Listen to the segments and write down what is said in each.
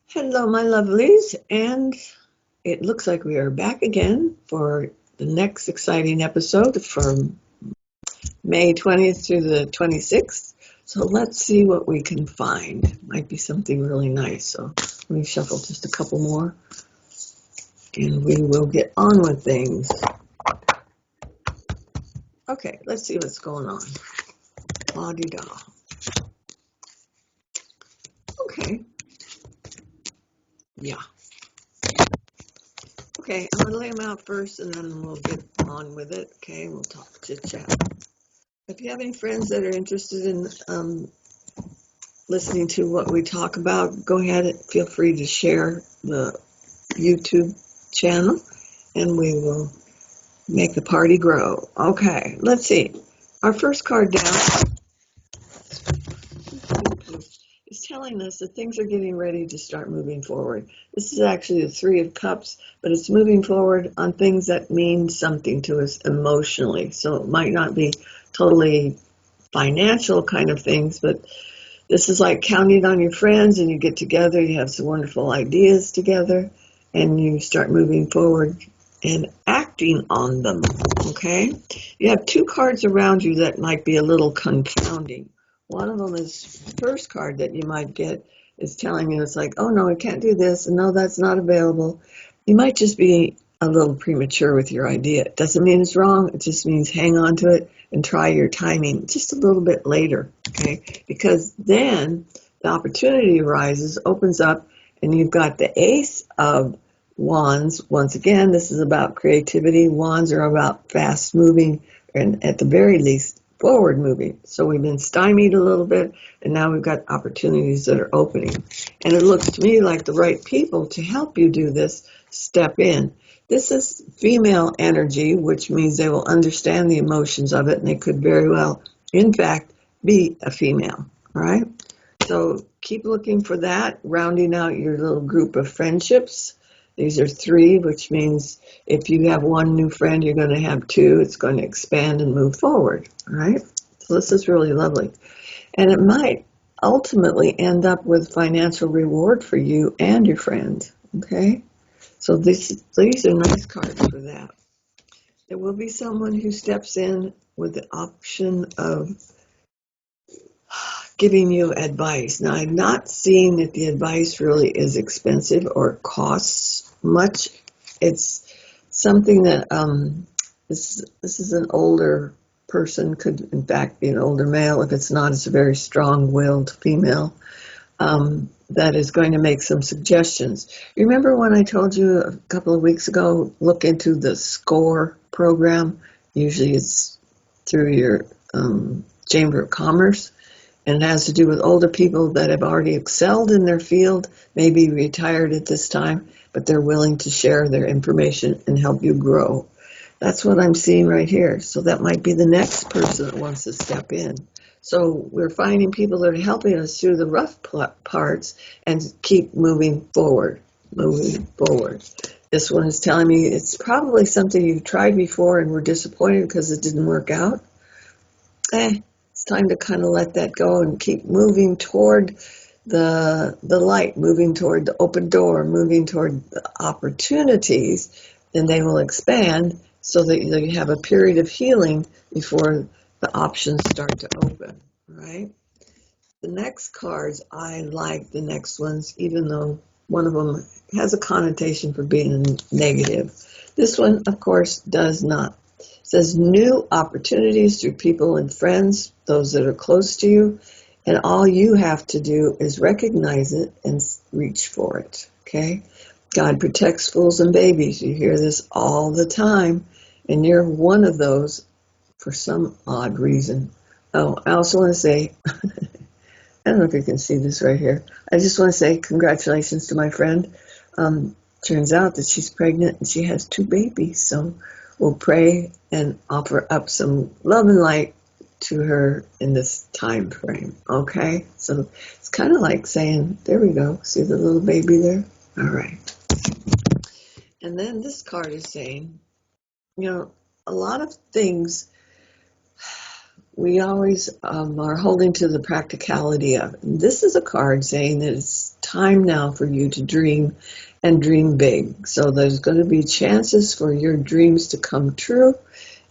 Hello, my lovelies, and it looks like we are back again for the next exciting episode from May 20th through the 26th. So let's see what we can find. Might be something really nice. So let me shuffle just a couple more, and we will get on with things. Okay, let's see what's going on. La-di-da. Okay, yeah. Okay, I'm going to lay them out first, and then we'll get on with it. Okay, we'll talk chit-chat. If you have any friends that are interested in listening to what we talk about, go ahead and feel free to share the YouTube channel and we will make the party grow. Okay, let's see. Our first card down is telling us that things are getting ready to start moving forward. This is actually the Three of Cups, but it's moving forward on things that mean something to us emotionally. So it might not be totally financial kind of things, but this is like counting on your friends and you get together, you have some wonderful ideas together, and you start moving forward and acting on them, okay? You have two cards around you that might be a little confounding. One of them is first card that you might get is telling you it's like, oh no, I can't do this, and no, that's not available. You might just be a little premature with your idea. It doesn't mean it's wrong, it just means hang on to it and try your timing just a little bit later, okay? Because then the opportunity arises, opens up, and you've got the Ace of Wands. Once again, this is about creativity. Wands are about fast moving and at the very least forward moving. So we've been stymied a little bit and now we've got opportunities that are opening. And it looks to me like the right people to help you do this step in. This is female energy, which means they will understand the emotions of it and they could very well, in fact, be a female. All right? So keep looking for that, rounding out your little group of friendships. These are three, which means if you have one new friend, you're going to have two. It's going to expand and move forward, all right? So this is really lovely. And it might ultimately end up with financial reward for you and your friend, okay? So these are nice cards for that. There will be someone who steps in with the option of giving you advice. Now, I'm not seeing that the advice really is expensive or costs much. It's something that this is an older person, could in fact be an older male. If it's not, it's a very strong-willed female that is going to make some suggestions. Remember when I told you a couple of weeks ago, look into the SCORE program? Usually it's through your Chamber of Commerce. And it has to do with older people that have already excelled in their field, maybe retired at this time, but they're willing to share their information and help you grow. That's what I'm seeing right here. So that might be the next person that wants to step in. So we're finding people that are helping us through the rough parts and keep moving forward, moving forward. This one is telling me it's probably something you've tried before and were disappointed because it didn't work out. It's time to kind of let that go and keep moving toward the light, moving toward the open door, moving toward the opportunities, and they will expand so that you have a period of healing before the options start to open, right? The next cards, I like the next ones, even though one of them has a connotation for being negative. This one, of course, does not. It says new opportunities through people and friends, those that are close to you, and all you have to do is recognize it and reach for it, okay? God protects fools and babies. You hear this all the time, and you're one of those for some odd reason. Oh, I also want to say, I don't know if you can see this right here. I just want to say congratulations to my friend. Turns out that she's pregnant and she has two babies. So we'll pray and offer up some love and light to her in this time frame. Okay? So it's kind of like saying, there we go. See the little baby there? All right. And then this card is saying, a lot of things we always are holding to the practicality of it. And this is a card saying that it's time now for you to dream and dream big. So there's going to be chances for your dreams to come true.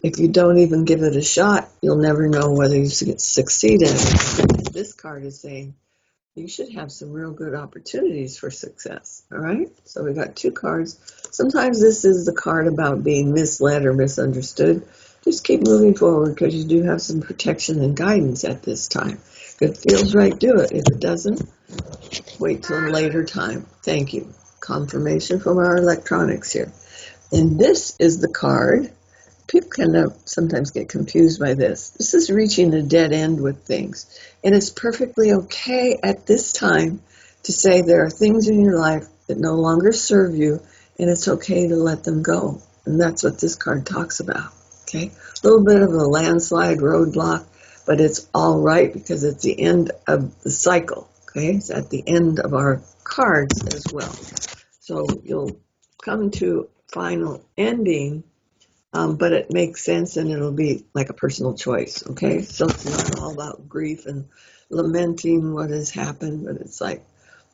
If you don't even give it a shot, you'll never know whether you succeed in it. This card is saying you should have some real good opportunities for success. All right? So we got two cards. Sometimes this is the card about being misled or misunderstood. Just keep moving forward because you do have some protection and guidance at this time. If it feels right, do it. If it doesn't, wait till a later time. Thank you. Confirmation from our electronics here. And this is the card. People can sometimes get confused by this. This is reaching a dead end with things. And it's perfectly okay at this time to say there are things in your life that no longer serve you, and it's okay to let them go. And that's what this card talks about. Okay? A little bit of a landslide roadblock, but it's all right because it's the end of the cycle. Okay? It's at the end of our cards as well. So you'll come to final ending, but it makes sense and it'll be like a personal choice, okay? So it's not all about grief and lamenting what has happened, but it's like,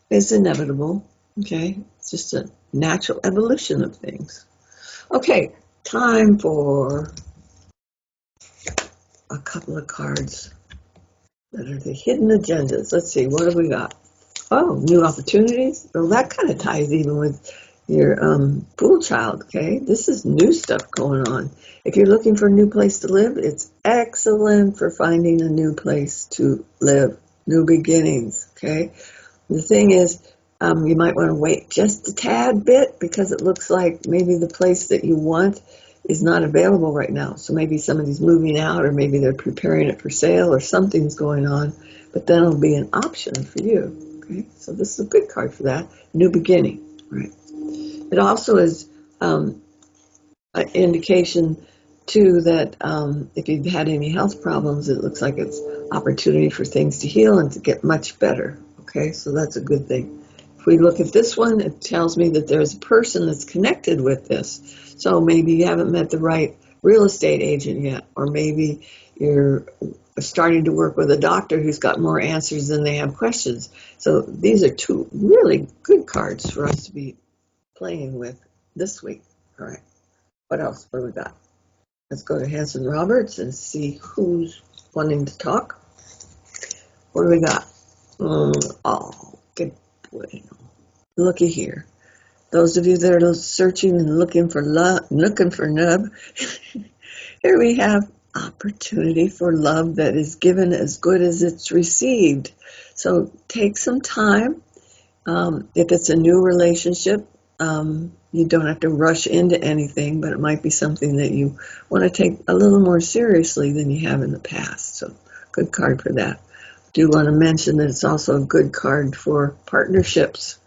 it's inevitable, okay? It's just a natural evolution of things. Okay, time for a couple of cards that are the hidden agendas. Let's see, what have we got? Oh, new opportunities. Well, that kind of ties even with your pool child, okay? This is new stuff going on. If you're looking for a new place to live, it's excellent for finding a new place to live, new beginnings, okay? The thing is, you might want to wait just a tad bit because it looks like maybe the place that you want is not available right now. So maybe somebody's moving out or maybe they're preparing it for sale or something's going on, but then it'll be an option for you, okay? So this is a good card for that, new beginning, right? It also is an indication, too, that if you've had any health problems, it looks like it's opportunity for things to heal and to get much better. Okay, so that's a good thing. If we look at this one, it tells me that there's a person that's connected with this. So maybe you haven't met the right real estate agent yet, or maybe you're starting to work with a doctor who's got more answers than they have questions. So these are two really good cards for us to be playing with this week. All right. What else? What do we got? Let's go to Hanson Roberts and see who's wanting to talk. What do we got? Oh, good boy. Looky here. Those of you that are searching and looking for nub, here we have opportunity for love that is given as good as it's received. So take some time. If it's a new relationship, you don't have to rush into anything, but it might be something that you want to take a little more seriously than you have in the past. So good card for that. Do want to mention that it's also a good card for partnerships.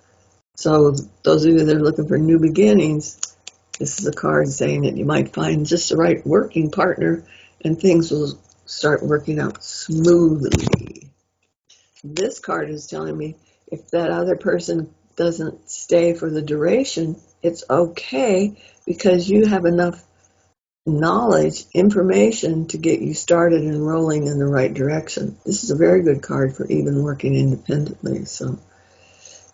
So those of you that are looking for new beginnings, this is a card saying that you might find just the right working partner and things will start working out smoothly. This card is telling me if that other person doesn't stay for the duration, it's okay because you have enough knowledge, information to get you started and rolling in the right direction. This is a very good card for even working independently. So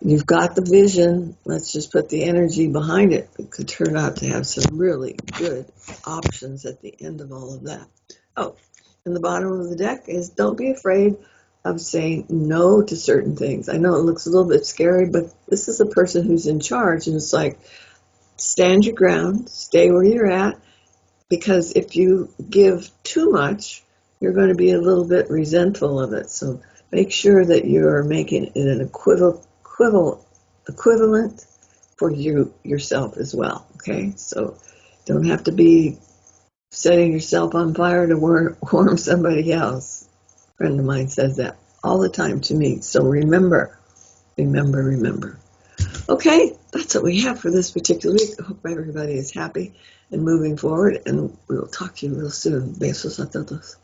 you've got the vision. Let's just put the energy behind it. It could turn out to have some really good options at the end of all of that. Oh, and the bottom of the deck is don't be afraid of saying no to certain things. I know it looks a little bit scary, but this is a person who's in charge, and it's like, stand your ground, stay where you're at, because if you give too much, you're going to be a little bit resentful of it. So make sure that you're making it an equivalent for yourself as well, okay? So don't have to be setting yourself on fire to warm somebody else. A friend of mine says that all the time to me. So remember. Okay, that's what we have for this particular week. I hope everybody is happy and moving forward, and we'll talk to you real soon. Besos a todos.